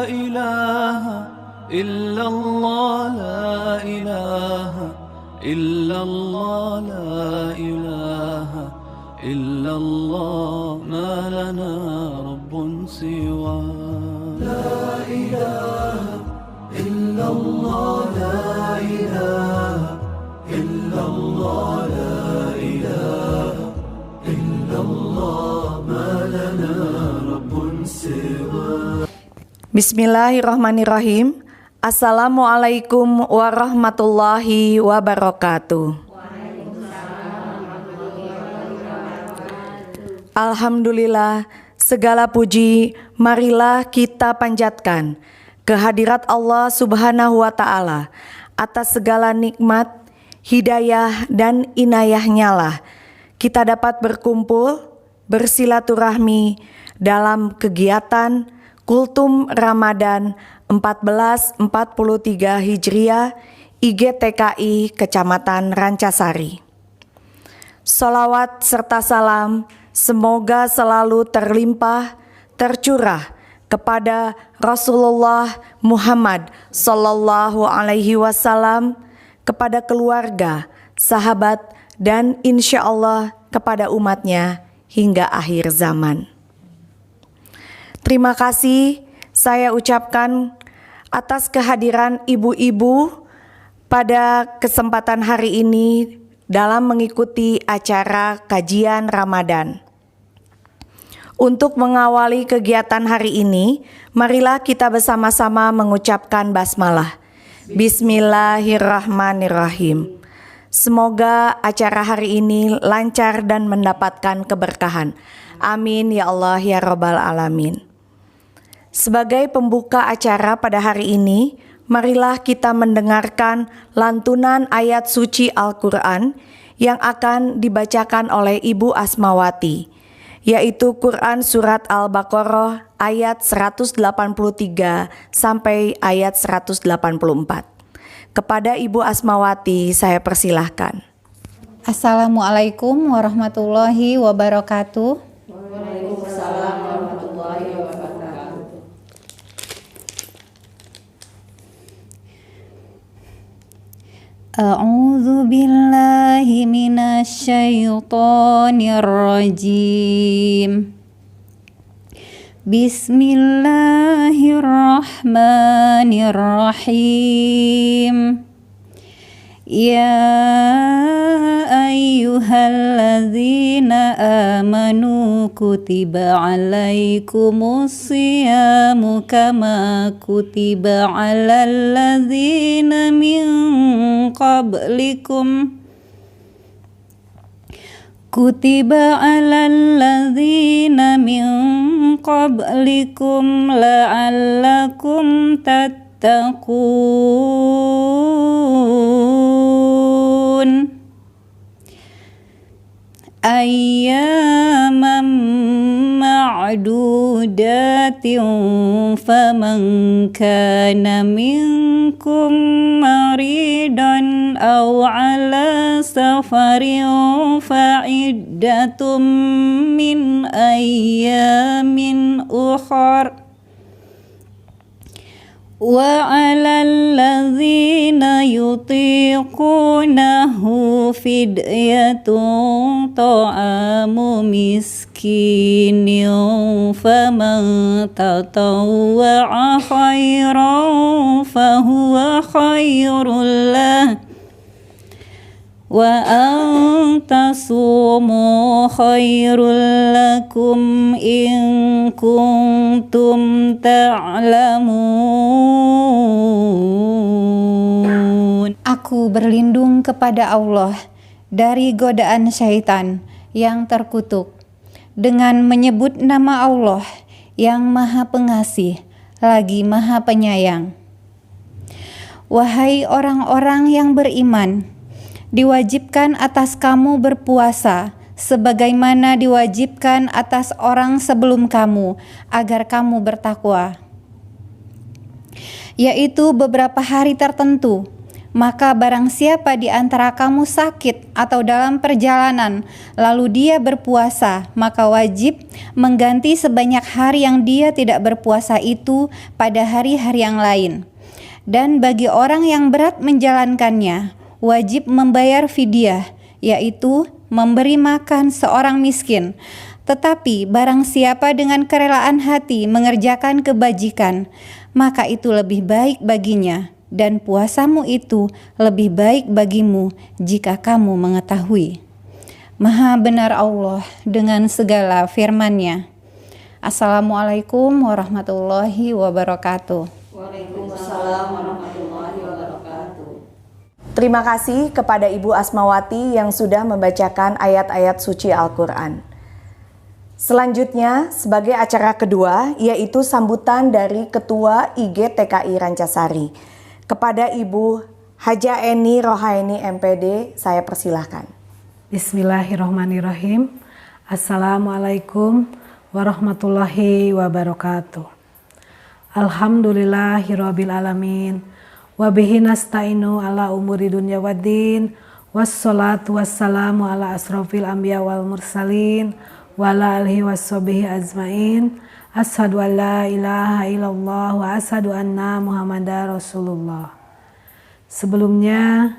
إله إلا الله لا إله إلا الله لا إله إلا الله ما لنا رب سوى لا إله إلا الله لا إله إلا الله لا إله إلا الله ما لنا رب سوى. Bismillahirrahmanirrahim. Assalamualaikum warahmatullahi wabarakatuh. Alhamdulillah, segala puji marilah kita panjatkan kehadirat Allah Subhanahu wa Ta'ala atas segala nikmat, hidayah dan inayahnya lah kita dapat berkumpul bersilaturahmi dalam kegiatan Kultum Ramadan 1443 Hijriah IGTKI Kecamatan Rancasari. Sholawat serta salam semoga selalu terlimpah, tercurah kepada Rasulullah Muhammad Sallallahu Alaihi Wasallam, kepada keluarga, sahabat, dan insya Allah kepada umatnya hingga akhir zaman. Terima kasih saya ucapkan atas kehadiran ibu-ibu pada kesempatan hari ini dalam mengikuti acara kajian Ramadan. Untuk mengawali kegiatan hari ini, marilah kita bersama-sama mengucapkan basmalah. Bismillahirrahmanirrahim. Semoga acara hari ini lancar dan mendapatkan keberkahan. Amin ya Allah ya Rabbal Alamin. Sebagai pembuka acara pada hari ini, marilah kita mendengarkan lantunan ayat suci Al-Quran yang akan dibacakan oleh Ibu Asmawati, yaitu Quran Surat Al-Baqarah ayat 183 sampai ayat 184. Kepada Ibu Asmawati saya persilahkan. Assalamualaikum warahmatullahi wabarakatuh. Waalaikumsalam warahmatullahi wabarakatuh. A'udzu billahi minasyaitonir rajim. Bismillahirrahmanirrahim. Ya ayyuhalladzina amanu kutiba alaikumus siyamu kama kutiba alal ladzina min qablikum kutiba alal ladzina min qablikum la'allakum tattaqun. Ayyaman ma'dudatin faman kana minkum maridan aw ala safarin fa'iddatum min ayyamin ukhar wa 'alal ladzina yutiqunahu fidyatun ta'amu miskinin faman tatawwa'a khairan fahuwa khairul lah wa antasumu khairul lakum in kuntum ta'lamun. Aku berlindung kepada Allah dari godaan syaitan yang terkutuk dengan menyebut nama Allah yang Maha Pengasih lagi Maha Penyayang. Wahai orang-orang yang beriman, diwajibkan atas kamu berpuasa sebagaimana diwajibkan atas orang sebelum kamu agar kamu bertakwa, yaitu beberapa hari tertentu Maka barang siapa di antara kamu sakit atau dalam perjalanan, lalu dia berpuasa, maka wajib mengganti sebanyak hari yang dia tidak berpuasa itu pada hari-hari yang lain. Dan bagi orang yang berat menjalankannya, wajib membayar fidyah, yaitu memberi makan seorang miskin. Tetapi barang siapa dengan kerelaan hati mengerjakan kebajikan, maka itu lebih baik baginya, dan puasamu itu lebih baik bagimu jika kamu mengetahui. Maha benar Allah dengan segala firman-Nya. Assalamualaikum warahmatullahi wabarakatuh. Waalaikumsalam warahmatullahi wabarakatuh. Terima kasih kepada Ibu Asmawati yang sudah membacakan ayat-ayat suci Al-Quran. Selanjutnya, sebagai acara kedua, yaitu sambutan dari Ketua IG TKI Rancasari. Kepada Ibu Haja Eni Rohaini MPD, saya persilahkan. Bismillahirrahmanirrahim. Assalamualaikum warahmatullahi wabarakatuh. Alhamdulillahirabbil alamin. Wa bihi nasta'inu ala umuri dunya waddin. Wassalatu wassalamu ala asrofil anbiya wal mursalin. Wa ala alihi washabihi ajmain. Asyhadu an la ilaha illallah wa asyhadu anna Muhammadar Rasulullah. Sebelumnya,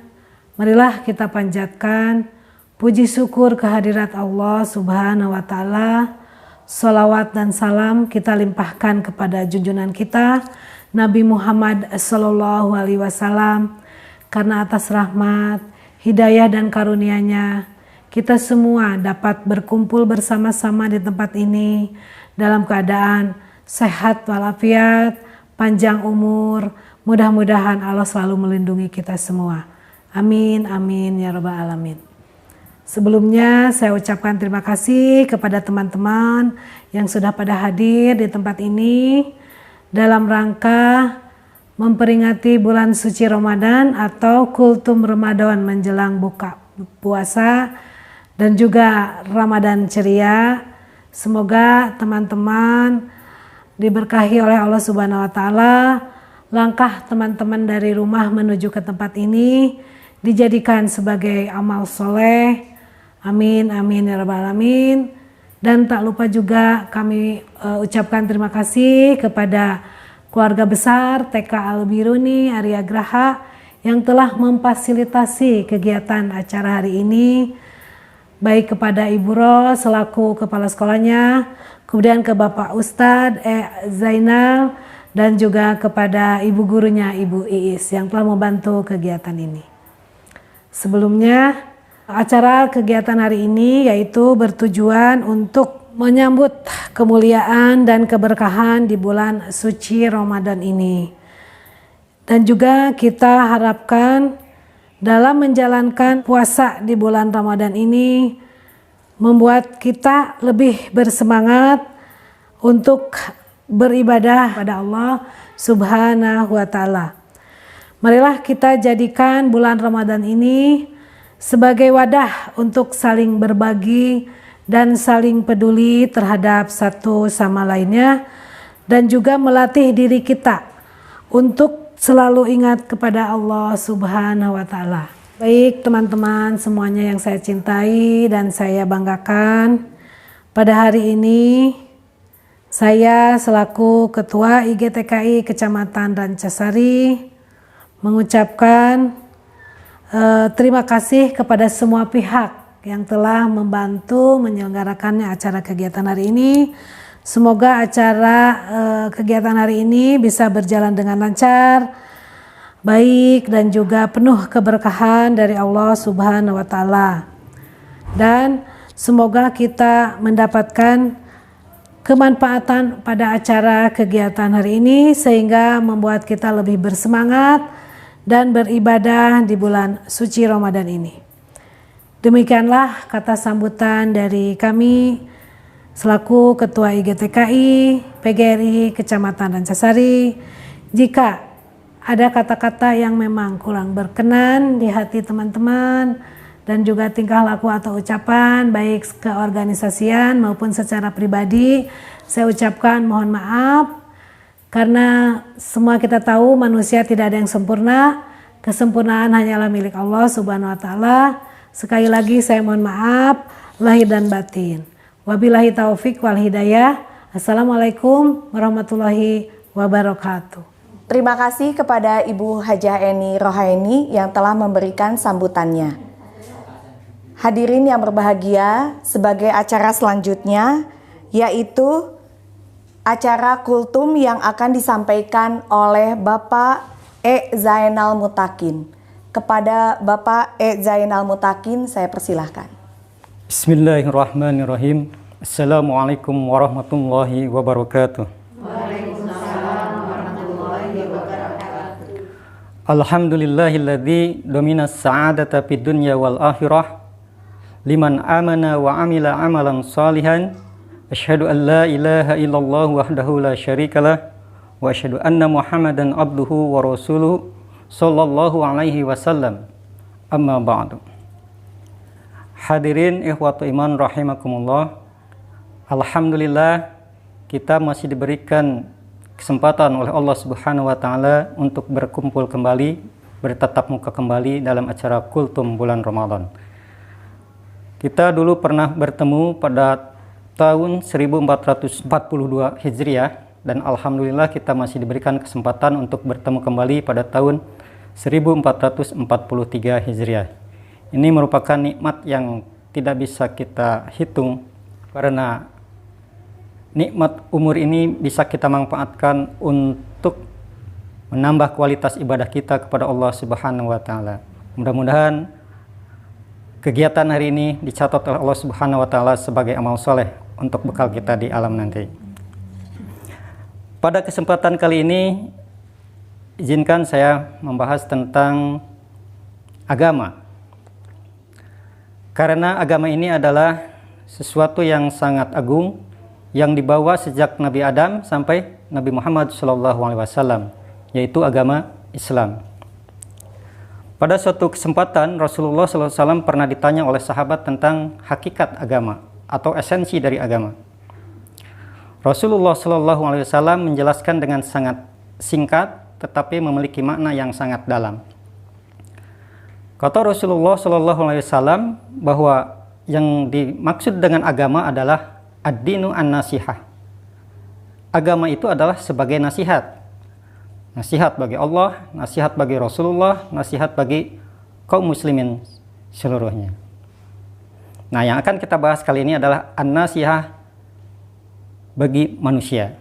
marilah kita panjatkan puji syukur kehadirat Allah Subhanahu wa taala. Salawat dan salam kita limpahkan kepada junjungan kita Nabi Muhammad sallallahu alaihi wasallam, karena atas rahmat, hidayah dan karunia-Nya kita semua dapat berkumpul bersama-sama di tempat ini dalam keadaan sehat walafiat, panjang umur. Mudah-mudahan Allah selalu melindungi kita semua. Amin, amin, ya rabbal alamin. Sebelumnya saya ucapkan terima kasih kepada teman-teman yang sudah pada hadir di tempat ini dalam rangka memperingati bulan suci Ramadan atau kultum Ramadan menjelang buka puasa dan juga Ramadan ceria. Semoga teman-teman diberkahi oleh Allah Subhanahu wa taala. Langkah teman-teman dari rumah menuju ke tempat ini dijadikan sebagai amal soleh. Amin, amin, ya rabbal alamin. Dan tak lupa juga kami ucapkan terima kasih kepada keluarga besar TK Al-Biruni Arya Graha yang telah memfasilitasi kegiatan acara hari ini, baik kepada Ibu Ros selaku kepala sekolahnya, kemudian ke Bapak Ustadz Zainal, dan juga kepada ibu gurunya Ibu Iis yang telah membantu kegiatan ini. Sebelumnya, acara kegiatan hari ini yaitu bertujuan untuk menyambut kemuliaan dan keberkahan di bulan suci Ramadan ini. Dan juga kita harapkan dalam menjalankan puasa di bulan Ramadan ini membuat kita lebih bersemangat untuk beribadah pada Allah Subhanahu wa taala. Marilah kita jadikan bulan Ramadan ini sebagai wadah untuk saling berbagi dan saling peduli terhadap satu sama lainnya, dan juga melatih diri kita untuk selalu ingat kepada Allah Subhanahu wa taala. Baik teman-teman semuanya yang saya cintai dan saya banggakan, pada hari ini saya selaku Ketua IGTKI Kecamatan Rancasari mengucapkan terima kasih kepada semua pihak yang telah membantu menyelenggarakannya acara kegiatan hari ini. Semoga acara kegiatan hari ini bisa berjalan dengan lancar, baik, dan juga penuh keberkahan dari Allah Subhanahu wa taala. Dan semoga kita mendapatkan kemanfaatan pada acara kegiatan hari ini sehingga membuat kita lebih bersemangat dan beribadah di bulan suci Ramadan ini. Demikianlah kata sambutan dari kami selaku Ketua IGTKI PGRI Kecamatan Rancasari. Jika ada kata-kata yang memang kurang berkenan di hati teman-teman dan juga tingkah laku atau ucapan baik keorganisasian maupun secara pribadi, saya ucapkan mohon maaf, karena semua kita tahu manusia tidak ada yang sempurna. Kesempurnaan hanyalah milik Allah Subhanahu wa taala. Sekali lagi saya mohon maaf lahir dan batin. Wabillahi taufik wal hidayah. Assalamualaikum warahmatullahi wabarakatuh. Terima kasih kepada Ibu Hajah Eni Rohaini yang telah memberikan sambutannya. Hadirin yang berbahagia, sebagai acara selanjutnya yaitu acara kultum yang akan disampaikan oleh Bapak E. Zainal Mutakin. Kepada Bapak E. Zainal Mutakin saya persilahkan. Bismillahirrahmanirrahim. Assalamualaikum warahmatullahi wabarakatuh. Waalaikumsalam warahmatullahi wabarakatuh. Alhamdulillahilladzi domina sa'adata fid dunya wal akhirah liman amana wa amila amalan salihan. Asyhadu an la ilaha illallah wahdahu la syarikalah wa asyhadu anna Muhammadan abduhu wa rasuluhu sallallahu alaihi wasallam. Amma ba'du. Hadirin ikhwatu iman rahimakumullah. Alhamdulillah kita masih diberikan kesempatan oleh Allah Subhanahu wa taala untuk berkumpul kembali, bertatap muka kembali dalam acara kultum bulan Ramadan. Kita dulu pernah bertemu pada tahun 1442 Hijriah dan alhamdulillah kita masih diberikan kesempatan untuk bertemu kembali pada tahun 1443 Hijriah. Ini merupakan nikmat yang tidak bisa kita hitung karena nikmat umur ini bisa kita manfaatkan untuk menambah kualitas ibadah kita kepada Allah Subhanahu wa taala. Mudah-mudahan kegiatan hari ini dicatat oleh Allah Subhanahu wa taala sebagai amal soleh untuk bekal kita di alam nanti. Pada kesempatan kali ini izinkan saya membahas tentang agama. Karena agama ini adalah sesuatu yang sangat agung yang dibawa sejak Nabi Adam sampai Nabi Muhammad SAW, yaitu agama Islam. Pada suatu kesempatan Rasulullah SAW pernah ditanya oleh sahabat tentang hakikat agama atau esensi dari agama. Rasulullah SAW menjelaskan dengan sangat singkat tetapi memiliki makna yang sangat dalam. Kata Rasulullah SAW bahwa yang dimaksud dengan agama adalah ad-dinu an-nasihah. Agama itu adalah sebagai nasihat. Nasihat bagi Allah, nasihat bagi Rasulullah, nasihat bagi kaum muslimin seluruhnya. Nah, yang akan kita bahas kali ini adalah an-nasihah bagi manusia.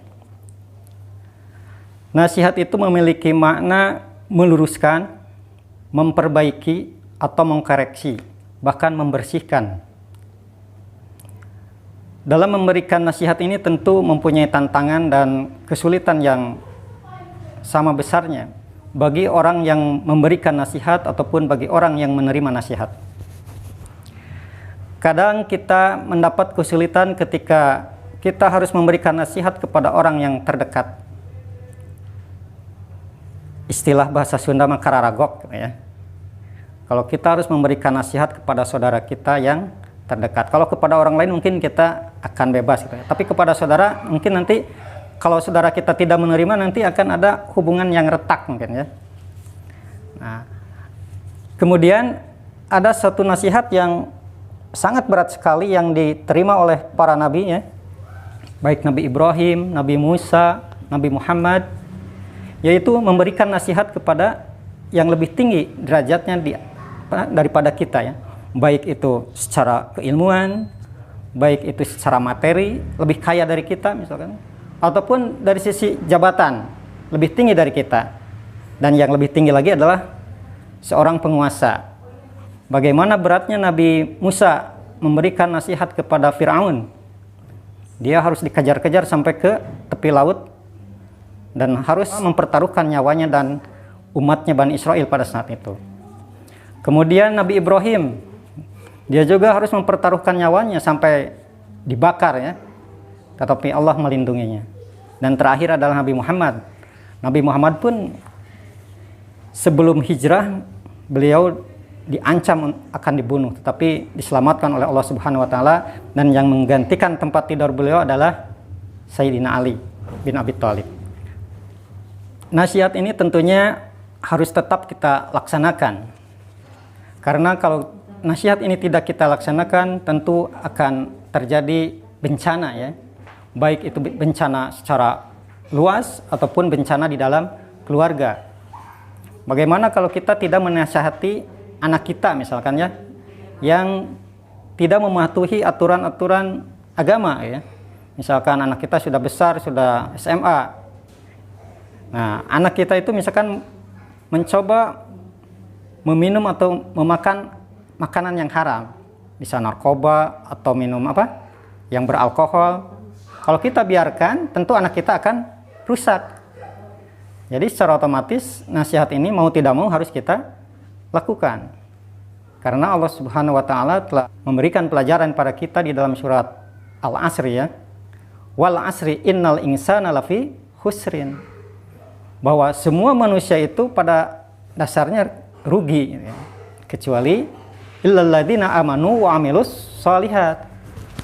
Nasihat itu memiliki makna meluruskan, memperbaiki atau mengkoreksi, bahkan membersihkan. Dalam memberikan nasihat ini tentu mempunyai tantangan dan kesulitan yang sama besarnya bagi orang yang memberikan nasihat ataupun bagi orang yang menerima nasihat. Kadang kita mendapat kesulitan ketika kita harus memberikan nasihat kepada orang yang terdekat. Istilah bahasa Sunda mah kararagok, ya. Kalau kita harus memberikan nasihat kepada saudara kita yang terdekat. Kalau kepada orang lain mungkin kita akan bebas gitu ya. Tapi kepada saudara mungkin nanti kalau saudara kita tidak menerima nanti akan ada hubungan yang retak mungkin ya. Nah, kemudian ada satu nasihat yang sangat berat sekali yang diterima oleh para nabi ya. Baik Nabi Ibrahim, Nabi Musa, Nabi Muhammad, yaitu memberikan nasihat kepada yang lebih tinggi derajatnya daripada kita ya. Baik itu secara keilmuan, baik itu secara materi, lebih kaya dari kita misalkan, ataupun dari sisi jabatan, lebih tinggi dari kita. Dan yang lebih tinggi lagi adalah seorang penguasa. Bagaimana beratnya Nabi Musa memberikan nasihat kepada Fir'aun. Dia harus dikejar-kejar sampai ke tepi laut dan harus mempertaruhkan nyawanya dan umatnya Bani Israel pada saat itu. Kemudian Nabi Ibrahim, dia juga harus mempertaruhkan nyawanya sampai dibakar ya. Tetapi Allah melindunginya. Dan terakhir adalah Nabi Muhammad. Nabi Muhammad pun sebelum hijrah beliau diancam akan dibunuh, tetapi diselamatkan oleh Allah Subhanahu wa taala, dan yang menggantikan tempat tidur beliau adalah Sayyidina Ali bin Abi Thalib. Nasihat ini tentunya harus tetap kita laksanakan. Karena kalau nasihat ini tidak kita laksanakan, tentu akan terjadi bencana ya. Baik itu bencana secara luas ataupun bencana di dalam keluarga. Bagaimana kalau kita tidak menasihati anak kita misalkan ya, yang tidak mematuhi aturan-aturan agama ya. Misalkan anak kita sudah besar, sudah SMA. Nah, anak kita itu misalkan mencoba meminum atau memakan makanan yang haram, bisa narkoba atau minum apa yang beralkohol. Kalau kita biarkan, tentu anak kita akan rusak. Jadi secara otomatis nasihat ini mau tidak mau harus kita lakukan. Karena Allah Subhanahu wa taala telah memberikan pelajaran pada kita di dalam surat Al-Asr ya. Wal asri innal insana lafi khusrin. Bahwa semua manusia itu pada dasarnya rugi ya. Kecuali illalladzina amanu wa amilus sholihat.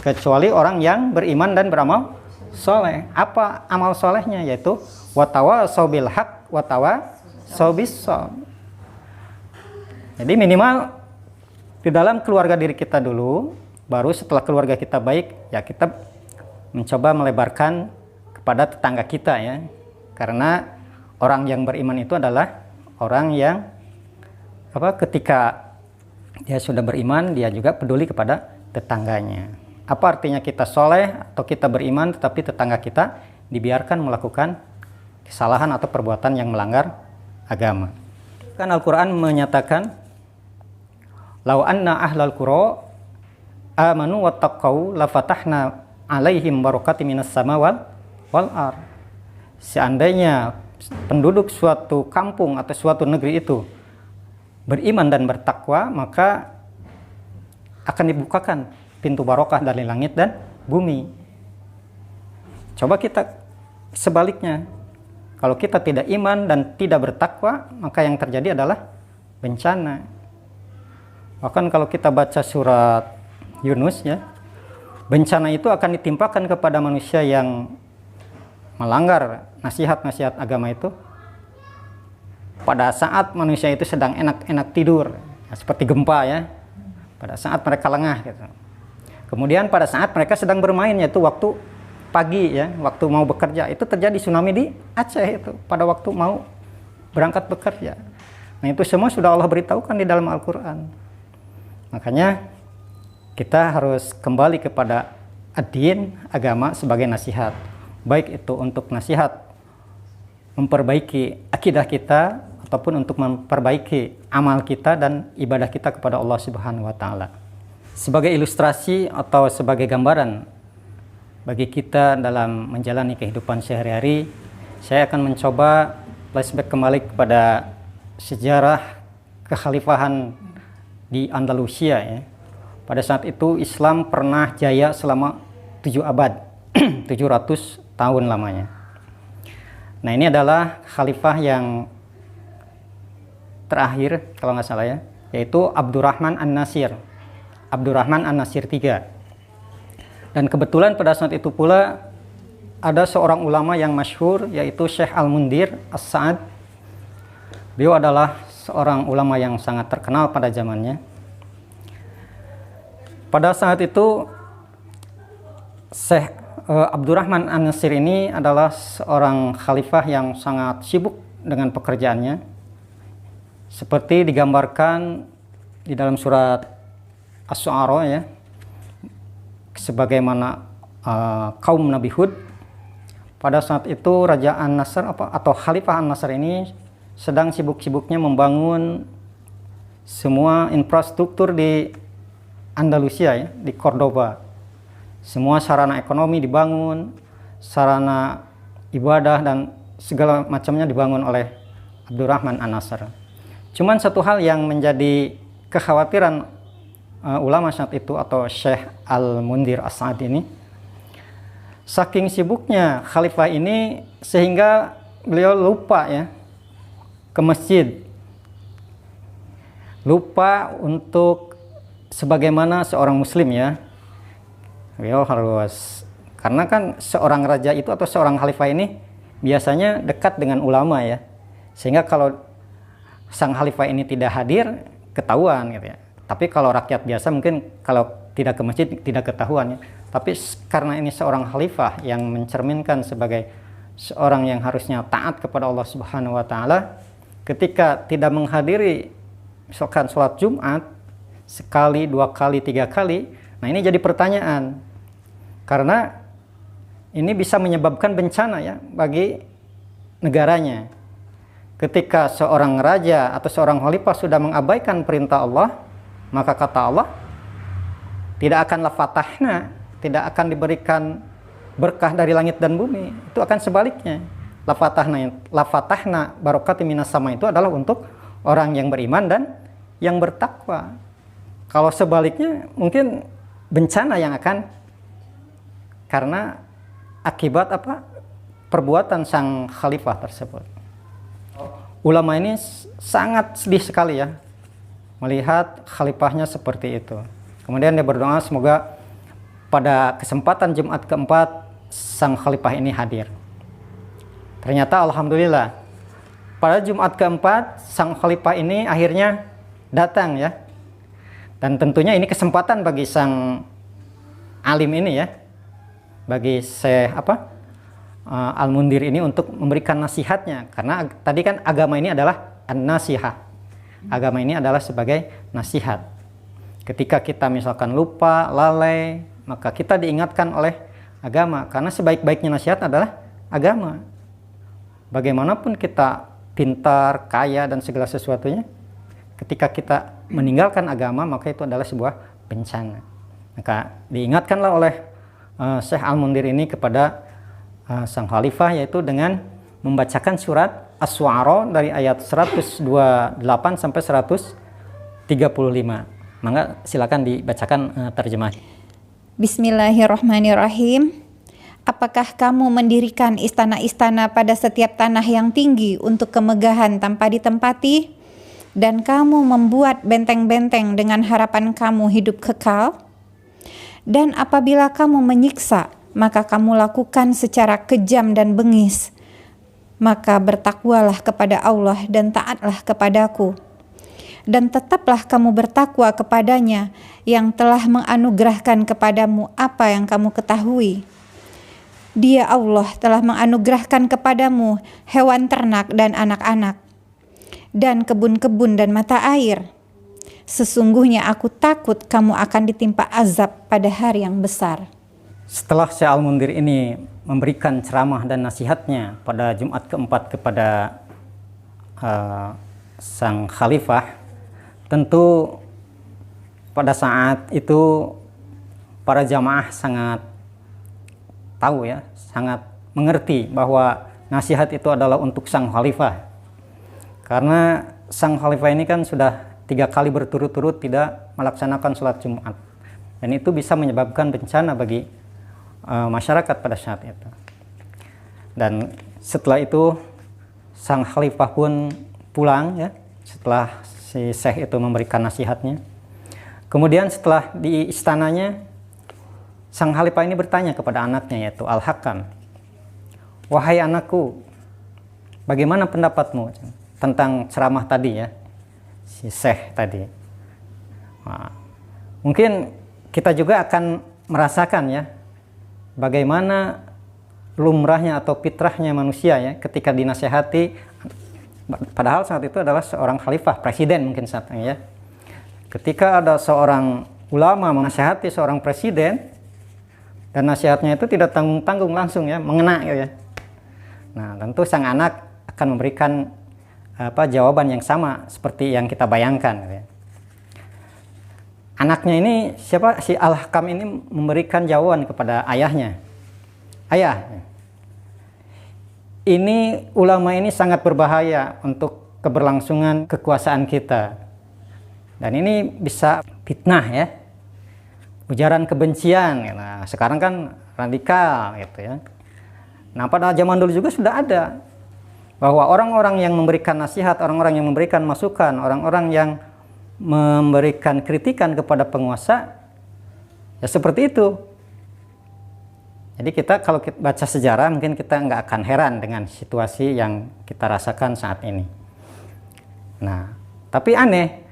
Kecuali orang yang beriman dan beramal soleh. Apa amal solehnya? Yaitu watawasau bil haq watawasau bis shobr. Jadi minimal di dalam keluarga diri kita dulu, baru setelah keluarga kita baik, ya kita mencoba melebarkan kepada tetangga kita ya. Karena orang yang beriman itu adalah orang yang ketika dia sudah beriman, dia juga peduli kepada tetangganya. Apa artinya kita soleh atau kita beriman tetapi tetangga kita dibiarkan melakukan kesalahan atau perbuatan yang melanggar agama? Kan Al-Quran menyatakan, Lau anna ahlal qura amanu wattaqau lafatahna alaihim barakati minas sama wal ar. Seandainya penduduk suatu kampung atau suatu negeri itu beriman dan bertakwa, maka akan dibukakan pintu barokah dari langit dan bumi. Coba kita sebaliknya. Kalau kita tidak iman dan tidak bertakwa, maka yang terjadi adalah bencana. Bahkan kalau kita baca surat Yunus ya, bencana itu akan ditimpakan kepada manusia yang melanggar nasihat-nasihat agama itu pada saat manusia itu sedang enak-enak tidur, ya, seperti gempa ya, pada saat mereka lengah gitu. Kemudian pada saat mereka sedang bermain, yaitu waktu pagi ya, waktu mau bekerja, itu terjadi tsunami di Aceh itu pada waktu mau berangkat bekerja. Nah itu semua sudah Allah beritahukan di dalam Al-Quran. Makanya kita harus kembali kepada ad-din, agama sebagai nasihat. Baik itu untuk nasihat memperbaiki akidah kita ataupun untuk memperbaiki amal kita dan ibadah kita kepada Allah Subhanahu wa taala. Sebagai ilustrasi atau sebagai gambaran bagi kita dalam menjalani kehidupan sehari-hari, saya akan mencoba flashback kembali kepada sejarah kekhalifahan di Andalusia ya. Pada saat itu Islam pernah jaya selama 7 abad, 700 tahun lamanya. Nah ini adalah khalifah yang terakhir kalau nggak salah ya, yaitu Abdurrahman An-Nasir. Abdurrahman An-Nasir III. Dan kebetulan pada saat itu pula ada seorang ulama yang masyhur, yaitu Syekh Al-Mundir As-Sa'ad. Beliau adalah seorang ulama yang sangat terkenal pada zamannya. Pada saat itu Syekh Abdurrahman An-Nasir ini adalah seorang khalifah yang sangat sibuk dengan pekerjaannya, seperti digambarkan di dalam surat Asy-Syu'ara ya, sebagaimana kaum Nabi Hud. Pada saat itu Raja An-Nasr atau Khalifah An-Nasr ini sedang sibuk-sibuknya membangun semua infrastruktur di Andalusia ya, di Cordoba. Semua sarana ekonomi dibangun, sarana ibadah dan segala macamnya dibangun oleh Abdurrahman An-Nasr. Cuman satu hal yang menjadi kekhawatiran ulama saat itu atau Syekh Al-Mundir As-Sa'ad ini, saking sibuknya khalifah ini sehingga beliau lupa ya ke masjid, lupa untuk sebagaimana seorang muslim ya. Beliau harus, karena kan seorang raja itu atau seorang khalifah ini biasanya dekat dengan ulama ya, sehingga kalau sang khalifah ini tidak hadir, ketahuan gitu ya. Tapi kalau rakyat biasa mungkin kalau tidak ke masjid tidak ketahuan ya. Tapi karena ini seorang khalifah yang mencerminkan sebagai seorang yang harusnya taat kepada Allah Subhanahu wa taala, ketika tidak menghadiri misalkan sholat Jumat sekali, 2 kali, 3 kali, nah ini jadi pertanyaan. Karena ini bisa menyebabkan bencana ya bagi negaranya. Ketika seorang raja atau seorang khalifah sudah mengabaikan perintah Allah, maka kata Allah, tidak akan lafatahna, tidak akan diberikan berkah dari langit dan bumi. Itu akan sebaliknya. Lafatahna barokati minas sama itu adalah untuk orang yang beriman dan yang bertakwa. Kalau sebaliknya mungkin bencana yang akan karena akibat perbuatan sang khalifah tersebut. Ulama ini sangat sedih sekali ya melihat khalifahnya seperti itu. Kemudian dia berdoa semoga pada kesempatan Jumat keempat sang khalifah ini hadir. Ternyata alhamdulillah pada Jumat keempat sang khalifah ini akhirnya datang ya. Dan tentunya ini kesempatan bagi sang alim ini ya, bagi Syekh Al-Mundir ini untuk memberikan nasihatnya. Karena tadi kan agama ini adalah an-nasihah. Agama ini adalah sebagai nasihat. Ketika kita misalkan lupa, lalai, maka kita diingatkan oleh agama. Karena sebaik-baiknya nasihat adalah agama. Bagaimanapun kita pintar, kaya, dan segala sesuatunya, ketika kita meninggalkan agama, maka itu adalah sebuah bencana. Maka diingatkanlah oleh Syekh Al-Mundir ini kepada sang khalifah, yaitu dengan membacakan surat Asy-Syu'ara dari ayat 128 sampai 135. Maka silakan dibacakan terjemah. Bismillahirrahmanirrahim. Apakah kamu mendirikan istana-istana pada setiap tanah yang tinggi untuk kemegahan tanpa ditempati? Dan kamu membuat benteng-benteng dengan harapan kamu hidup kekal? Dan apabila kamu menyiksa, maka kamu lakukan secara kejam dan bengis. Maka bertakwalah kepada Allah dan taatlah kepadaku. Dan tetaplah kamu bertakwa kepadanya yang telah menganugerahkan kepadamu apa yang kamu ketahui. Dia Allah telah menganugerahkan kepadamu hewan ternak dan anak-anak, dan kebun-kebun dan mata air. Sesungguhnya aku takut kamu akan ditimpa azab pada hari yang besar. Setelah Syekh Al-Mundir ini memberikan ceramah dan nasihatnya pada Jumat keempat kepada sang khalifah, tentu pada saat itu para jamaah sangat tahu ya, sangat mengerti bahwa nasihat itu adalah untuk sang khalifah. Karena sang khalifah ini kan sudah 3 kali berturut-turut tidak melaksanakan sholat Jumat. Dan itu bisa menyebabkan bencana bagi masyarakat pada saat itu. Dan setelah itu sang khalifah pun pulang ya, setelah si Syekh itu memberikan nasihatnya. Kemudian setelah di istananya, sang khalifah ini bertanya kepada anaknya, yaitu Al-Hakam, "Wahai anakku, bagaimana pendapatmu tentang ceramah tadi ya, si Syekh tadi?" Nah, mungkin kita juga akan merasakan ya, bagaimana lumrahnya atau fitrahnya manusia ya, ketika dinasihati, padahal saat itu adalah seorang khalifah, presiden mungkin saatnya ya. Ketika ada seorang ulama menasihati seorang presiden, dan nasihatnya itu tidak tanggung-tanggung, langsung ya, mengena ya. Nah, tentu sang anak akan memberikan jawaban yang sama seperti yang kita bayangkan ya. Anaknya ini, siapa si Al-Hakam ini, memberikan jawaban kepada ayahnya. "Ayah, ini ulama ini sangat berbahaya untuk keberlangsungan kekuasaan kita. Dan ini bisa fitnah ya, ujaran kebencian. Nah, sekarang kan radikal gitu ya. Nah, pada zaman dulu juga sudah ada bahwa orang-orang yang memberikan nasihat, orang-orang yang memberikan masukan, orang-orang yang memberikan kritikan kepada penguasa, ya seperti itu. Jadi kita kalau kita baca sejarah, mungkin kita nggak akan heran dengan situasi yang kita rasakan saat ini. Nah, tapi aneh,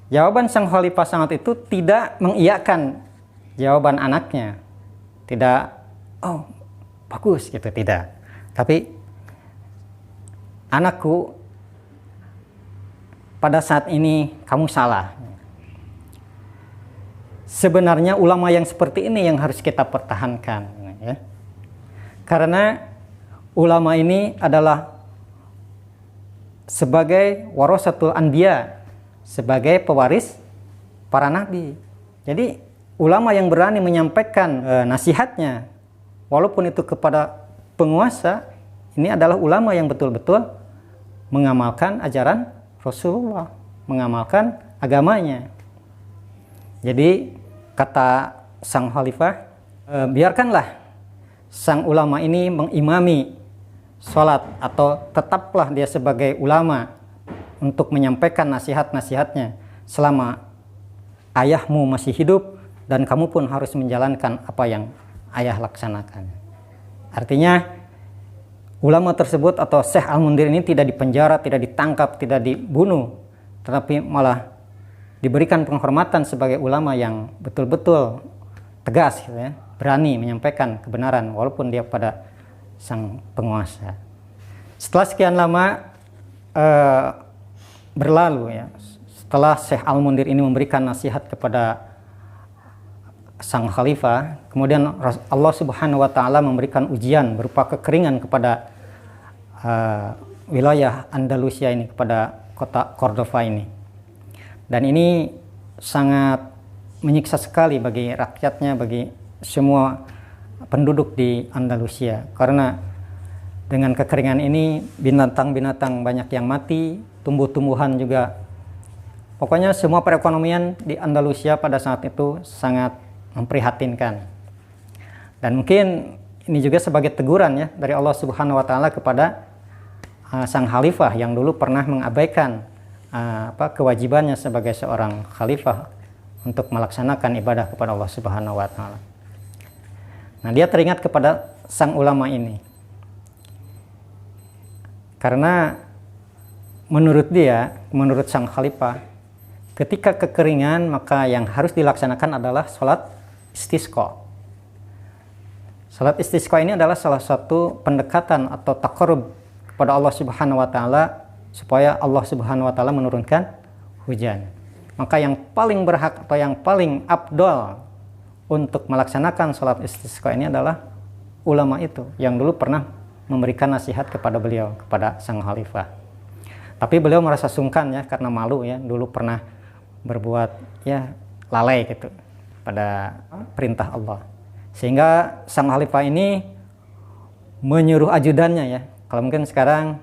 jawaban sang khalifah sangat itu tidak mengiyakan jawaban anaknya. Tidak, oh bagus gitu, tidak. Tapi anakku, pada saat ini kamu salah. Sebenarnya ulama yang seperti ini yang harus kita pertahankan, ya. Karena ulama ini adalah sebagai warasatul anbiya, sebagai pewaris para nabi. Jadi ulama yang berani menyampaikan nasihatnya, walaupun itu kepada penguasa, ini adalah ulama yang betul-betul mengamalkan ajaran Rasulullah, mengamalkan agamanya. Jadi kata sang khalifah, biarkanlah sang ulama ini mengimami sholat, atau tetaplah dia sebagai ulama untuk menyampaikan nasihat-nasihatnya selama ayahmu masih hidup, dan kamu pun harus menjalankan apa yang ayah laksanakan. Artinya ulama tersebut atau Syekh Al-Mundhir ini tidak dipenjara, tidak ditangkap, tidak dibunuh, tetapi malah diberikan penghormatan sebagai ulama yang betul-betul tegas, gitu ya, berani menyampaikan kebenaran walaupun dia pada sang penguasa. Setelah sekian lama berlalu, ya, setelah Syekh Al-Mundhir ini memberikan nasihat kepada sang khalifah, kemudian Allah Subhanahu wa Ta'ala memberikan ujian berupa kekeringan kepada wilayah Andalusia ini, kepada kota Cordova ini. Dan ini sangat menyiksa sekali bagi rakyatnya, bagi semua penduduk di Andalusia, karena dengan kekeringan ini binatang-binatang banyak yang mati, tumbuh-tumbuhan juga, pokoknya semua perekonomian di Andalusia pada saat itu sangat memprihatinkan. Dan mungkin ini juga sebagai teguran, ya, dari Allah Subhanahu wa Ta'ala kepada sang khalifah yang dulu pernah mengabaikan kewajibannya sebagai seorang khalifah untuk melaksanakan ibadah kepada Allah Subhanahu wa Ta'ala. Nah, dia teringat kepada sang ulama ini, karena menurut dia, menurut sang khalifah, ketika kekeringan maka yang harus dilaksanakan adalah sholat istisqa. Sholat istisqa ini adalah salah satu pendekatan atau taqarrub kepada Allah Subhanahu wa Ta'ala, supaya Allah Subhanahu wa Ta'ala menurunkan hujan. Maka yang paling berhak atau yang paling afdal untuk melaksanakan sholat istisqa ini adalah ulama itu yang dulu pernah memberikan nasihat kepada beliau, kepada sang khalifah. Tapi beliau merasa sungkan, ya, karena malu, ya, dulu pernah berbuat, ya, lalai gitu pada perintah Allah. Sehingga sang khalifah ini menyuruh ajudannya, ya, kalau mungkin sekarang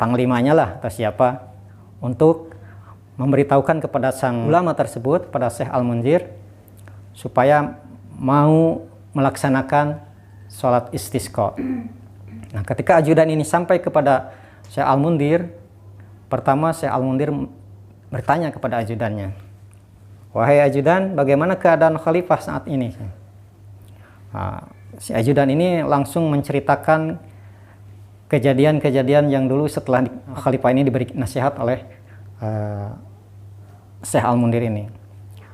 panglimanya lah atau siapa, untuk memberitahukan kepada sang ulama tersebut, pada Syekh Al-Mundhir, supaya mau melaksanakan sholat istisqa. Nah, ketika ajudan ini sampai kepada Syekh Al-Mundhir, pertama Syekh Al-Mundhir bertanya kepada ajudannya, "Wahai ajudan, bagaimana keadaan khalifah saat ini?" Nah, si ajudan ini langsung menceritakan kejadian-kejadian yang dulu setelah khalifah ini diberi nasihat oleh Syekh Al-Mundhir ini.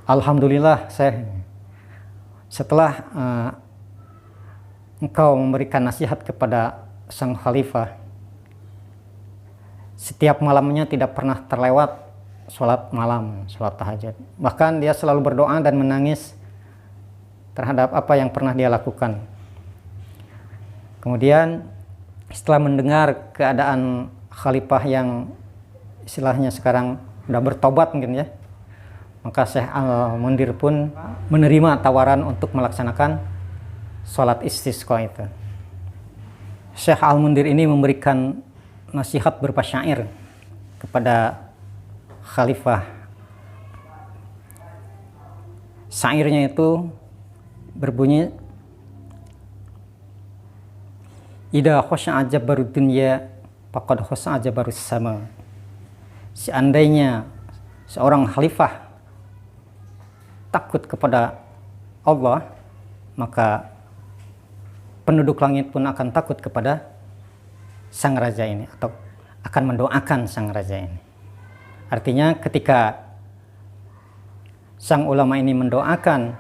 "Alhamdulillah, Syekh, setelah engkau memberikan nasihat kepada sang khalifah, setiap malamnya tidak pernah terlewat sholat malam, sholat tahajud. Bahkan dia selalu berdoa dan menangis terhadap apa yang pernah dia lakukan. Kemudian setelah mendengar keadaan khalifah yang istilahnya sekarang sudah bertobat mungkin, ya, maka Syekh Al-Mundhir pun menerima tawaran untuk melaksanakan sholat istisqa itu. Syekh Al-Mundhir ini memberikan nasihat berupa syair kepada khalifah. Syairnya itu berbunyi, "Idza khasha'a jabarud dunya faqad khasha'a jabarus sama." Seandainya seorang khalifah takut kepada Allah, maka penduduk langit pun akan takut kepada sang raja ini, atau akan mendoakan sang raja ini. Artinya ketika sang ulama ini mendoakan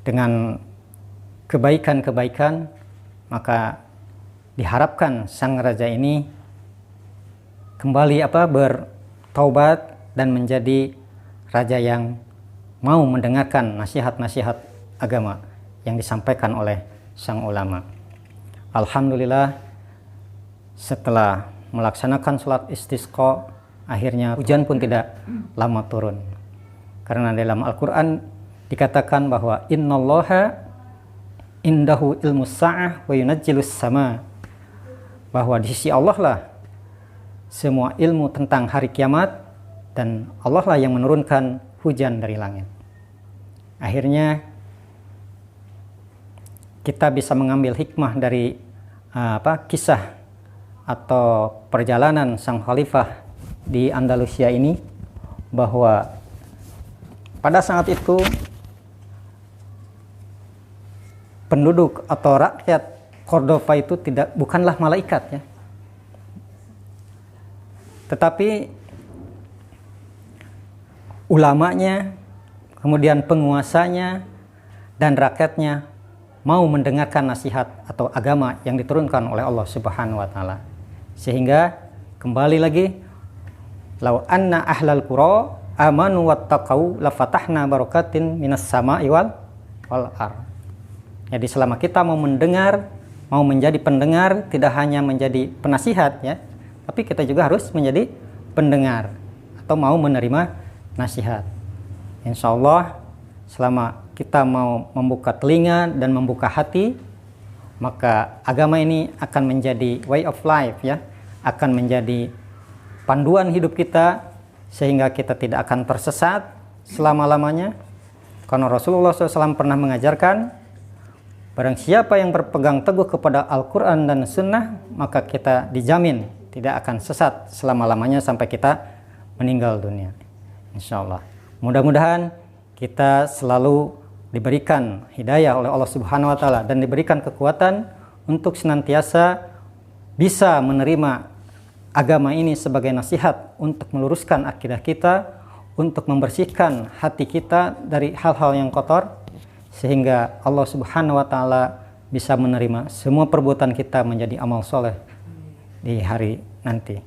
dengan kebaikan-kebaikan, maka diharapkan sang raja ini kembali bertaubat dan menjadi raja yang mau mendengarkan nasihat-nasihat agama yang disampaikan oleh sang ulama. Alhamdulillah, setelah melaksanakan sholat istisqa, akhirnya hujan pun tidak lama turun. Karena dalam Al-Quran dikatakan bahwa innallaha indahu ilmus sa'ah wa yunazzilus sama, bahwa di sisi Allah lah semua ilmu tentang hari kiamat, dan Allah lah yang menurunkan hujan dari langit. Akhirnya kita bisa mengambil hikmah dari kisah atau perjalanan sang khalifah di Andalusia ini, bahwa pada saat itu penduduk atau rakyat Cordova itu bukanlah malaikat ya, tetapi ulamanya, kemudian penguasanya dan rakyatnya mau mendengarkan nasihat atau agama yang diturunkan oleh Allah Subhanahu wa taala. Sehingga kembali lagi, lau anna ahlal qura amanu wattaqau lafatahna barakatin minas sama'i wal ar. Jadi selama kita mau mendengar, mau menjadi pendengar, tidak hanya menjadi penasihat ya, tapi kita juga harus menjadi pendengar atau mau menerima nasihat. Insya Allah selama kita mau membuka telinga dan membuka hati, maka agama ini akan menjadi way of life ya, akan menjadi panduan hidup kita sehingga kita tidak akan tersesat selama-lamanya. Karena Rasulullah SAW pernah mengajarkan, barang siapa yang berpegang teguh kepada Al-Quran dan Sunnah, maka kita dijamin tidak akan sesat selama-lamanya sampai kita meninggal dunia. Insya Allah. Mudah-mudahan kita selalu diberikan hidayah oleh Allah Subhanahu wa taala dan diberikan kekuatan untuk senantiasa bisa menerima agama ini sebagai nasihat untuk meluruskan akidah kita, untuk membersihkan hati kita dari hal-hal yang kotor, sehingga Allah Subhanahu wa taala bisa menerima semua perbuatan kita menjadi amal soleh di hari nanti.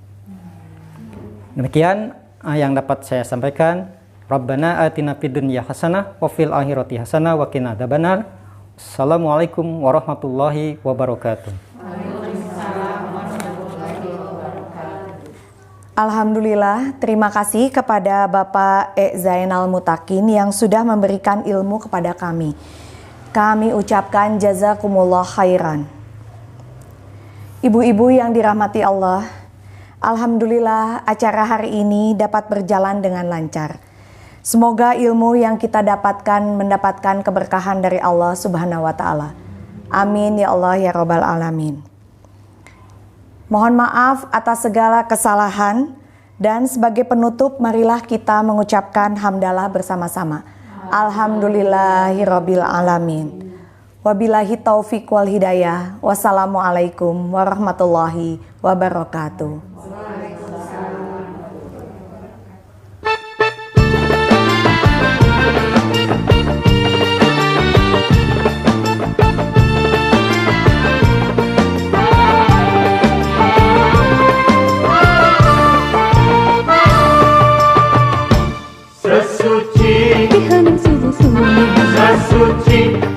Demikian yang dapat saya sampaikan. Rabbana atina fid dunya hasanah wa fil akhirati hasanah wa qina adzabannar. Assalamualaikum warahmatullahi wabarakatuh. Alhamdulillah, terima kasih kepada Bapak Zainal Mutakin yang sudah memberikan ilmu kepada kami. Kami ucapkan jazakumullah khairan. Ibu-ibu yang dirahmati Allah, alhamdulillah acara hari ini dapat berjalan dengan lancar. Semoga ilmu yang kita dapatkan mendapatkan keberkahan dari Allah Subhanahu wa taala. Amin ya Allah ya Rabbal alamin. Mohon maaf atas segala kesalahan, dan sebagai penutup marilah kita mengucapkan hamdalah bersama-sama. Alhamdulillahirabbil alamin. Wabillahi taufik wal hidayah. Wassalamualaikum warahmatullahi wabarakatuh. Sesuci,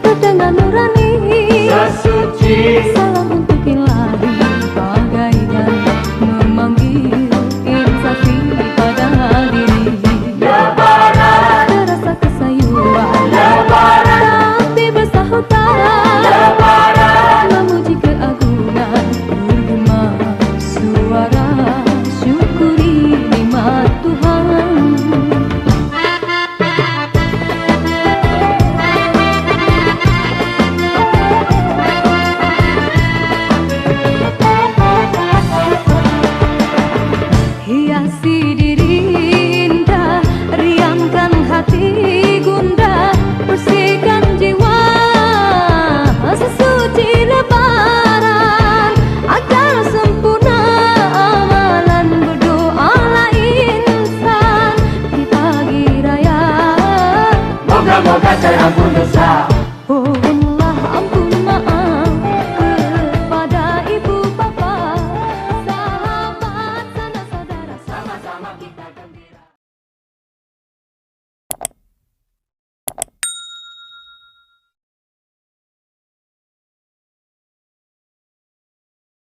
dengan nurani, sesuci, salam untuk ilahi bagaikan semoga saya ampun dosa.